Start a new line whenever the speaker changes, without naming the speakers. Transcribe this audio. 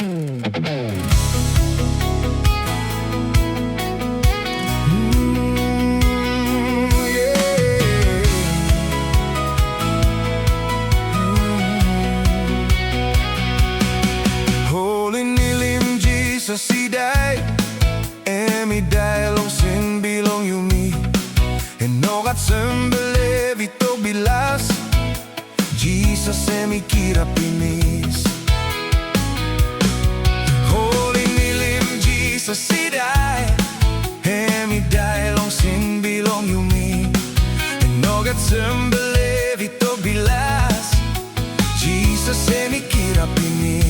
Holy nilim Jesus he died, and he died long sin belong you me, and no God sembele vito bilas, Jesus emi kira pinis. Holy nilim Jesus he died, and he died long sin belong you me, and no God sembele vito bilas, Jesus emi kira pinis.